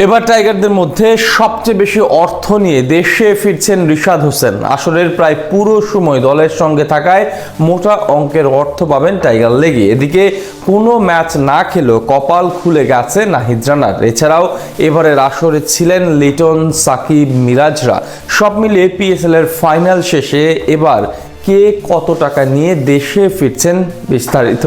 এবার টাইগারদের মধ্যে সবচেয়ে বেশি অর্থ নিয়ে দেশে ফিরছেন রিশাদ হোসেন। আসরের প্রায় পুরো সময় দলের সঙ্গে থাকায় মোটা অঙ্কের অর্থ পাবেন টাইগার লেগে। এদিকে কোনো ম্যাচ না খেলেও কপাল খুলে গেছে নাহিদ রানার। এছাড়াও এবারের আসরে ছিলেন লিটন, সাকিব, মিরাজরা। সব মিলিয়ে পিএসএল এর ফাইনাল শেষে এবার কে কত টাকা নিয়ে দেশে ফিরছেন, বিস্তারিত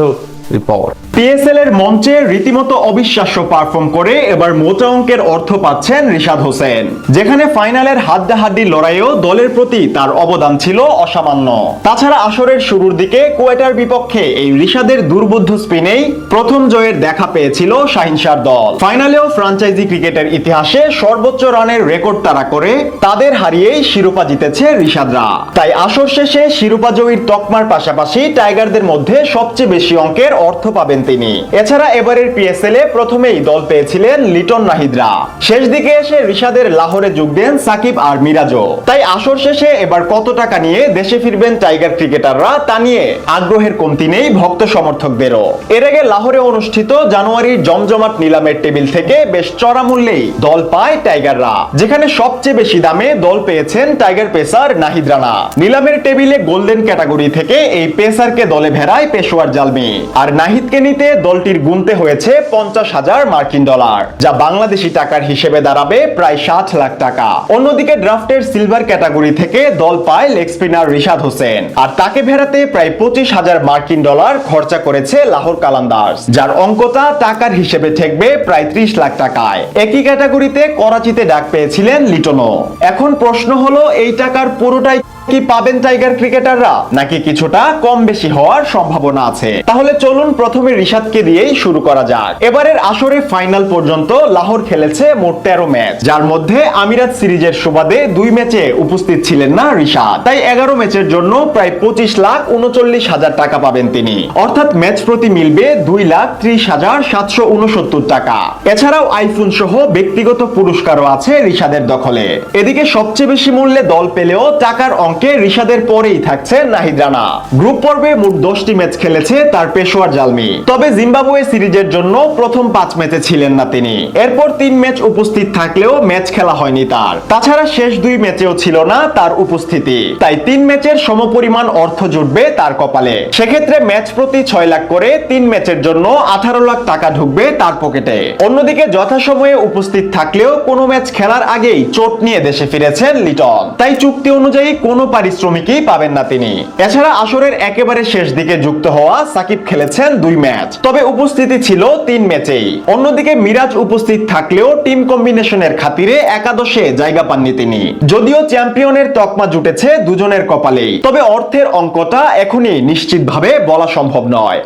রিপোর্ট। পিএসএল এর মঞ্চে রীতিমতো অবিশ্বাস্য পারফর্ম করে এবার মোটা অঙ্কের অর্থ পাচ্ছেন রিশাদ হোসেন, যেখানে ফাইনালের হাড্ডাহাড্ডি লড়াইয়েও দলের প্রতি তার অবদান ছিল অসামান্য। তাছাড়া আসরের শুরুর দিকে কুয়েটার বিপক্ষে এই রিশাদের দুর্বোধ্য স্পিনেই প্রথম জয়ের দেখা পেয়েছিল শাহিনশার দল। ফাইনালেও ফ্রাঞ্চাইজি ক্রিকেটের ইতিহাসে সর্বোচ্চ রানের রেকর্ড তাড়া করে তাদের হারিয়েই শিরোপা জিতেছে রিশাদরা। তাই আসর শেষে শিরোপা জয়ীর তকমার পাশাপাশি টাইগারদের মধ্যে সবচেয়ে বেশি অঙ্কের অর্থ পাবেন তিনি। এছাড়া এবারের পিএসএল এ প্রথমেই দল পেয়েছিলেন লিটন, নাহিদরা। শেষ দিকে এসে রিশাদের লাহোরে যোগ দেন সাকিব আর মিরাজও। তাই আসর শেষে এবার কত টাকা নিয়ে দেশে ফিরবেন টাইগার ক্রিকেটাররা তা নিয়ে আগ্রহের কমতি নেই ভক্ত সমর্থকদেরও। এর আগে লাহোরে অনুষ্ঠিত জানুয়ারির জমজমাট নিলামের টেবিল থেকে বেশ চড়া মূল্যেই দল পায় টাইগাররা, যেখানে সবচেয়ে বেশি দামে দল পেয়েছেন টাইগার পেসার নাহিদ রানা। নিলামের টেবিলে গোল্ডেন ক্যাটাগরি থেকে এই পেসারকে দলে ভেড়ায় পেশোয়ার জালমি, আর নাহিদকে নিতে দলটির গুনতে হয়েছে 50,000 মার্কিন ডলার, যা বাংলাদেশি টাকার হিসেবে দাঁড়াবে প্রায় 60 লাখ টাকা। অন্যদিকে ড্রাফটের সিলভার ক্যাটাগরি থেকে দল পায় লেগ স্পিনার রিশাদ হোসেন, আর তাকে ভেড়াতে প্রায় 25,000 মার্কিন ডলার খরচা করেছে লাহোর কালান্দার্স, যার অঙ্কটা টাকার হিসেবে ঠেকবে প্রায় 30 লাখ টাকায়। একই ক্যাটাগরিতে করাচিতে ডাক পেয়েছিলেন লিটনও। এখন প্রশ্ন হলো, এই টাকার পুরোটাই কি পাবেন টাইগার ক্রিকেটাররা, নাকি কিছুটা কম বেশি হওয়ার সম্ভাবনা আছে? তাহলে চলুন প্রথমে রিশাদকে দিয়েই শুরু করা যাক। এবারের আসরে ফাইনাল পর্যন্ত লাহোর খেলেছে মোট 13 ম্যাচ, যার মধ্যে আমিরাত সিরিজের সুবাদে 2 ম্যাচে উপস্থিত ছিলেন না রিশাদ। তাই 11 ম্যাচের জন্য প্রায় 25,39,000 টাকা পাবেন তিনি, অর্থাৎ ম্যাচ প্রতি মিলবে 2,30,769 টাকা। এছাড়াও আইফোন সহ ব্যক্তিগত পুরস্কারও আছে রিশাদের দখলে। এদিকে সবচেয়ে বেশি মূল্যে দল পেলেও টাকার অঙ্কে রিশাদের পরেই থাকছে নাহিদ রানা। গ্রুপ পর্বে মোট 10টি ম্যাচ খেলেছে তার পেশোয়ার জালমি, তবে জিম্বাবুয়ে সিরিজের জন্য প্রথম 5 ম্যাচে ছিলেন না তিনি। এরপর 3 ম্যাচ উপস্থিত থাকলেও ম্যাচ খেলা হয়নি তার। তাছাড়া শেষ 2 ম্যাচেও ছিল না তার উপস্থিতি। তাই 3 ম্যাচের সমপরিমাণ অর্থ জুটবে তার কপালে। সেক্ষেত্রে ম্যাচ প্রতি 6 লাখ করে 3 ম্যাচের জন্য 18 লাখ টাকা ঢুকবে তার পকেটে। অন্যদিকে যথাসময়ে উপস্থিত থাকলেও কোনো ম্যাচ খেলার আগেই চোট নিয়ে দেশে ফিরেছেন লিটন, তাই চুক্তি অনুযায়ী কোনো পারিশ্রমিকই পাবেন না তিনি। এছাড়া আসরের একেবারে শেষ দিকে যুক্ত হওয়া সাকিব খেলেছেন 2 ম্যাচ, তবে উপস্থিতি ছিল 3 ম্যাচেই। অন্যদিকে মিরাজ উপস্থিত থাকলেও টিম কম্বিনেশনের খাতিরে একাদশে জায়গা পাননি তিনি। যদিও চ্যাম্পিয়নের তকমা জুটেছে দুজনের কপালেই, তবে অর্থের অঙ্কটা এখনই নিশ্চিতভাবে বলা সম্ভব নয়।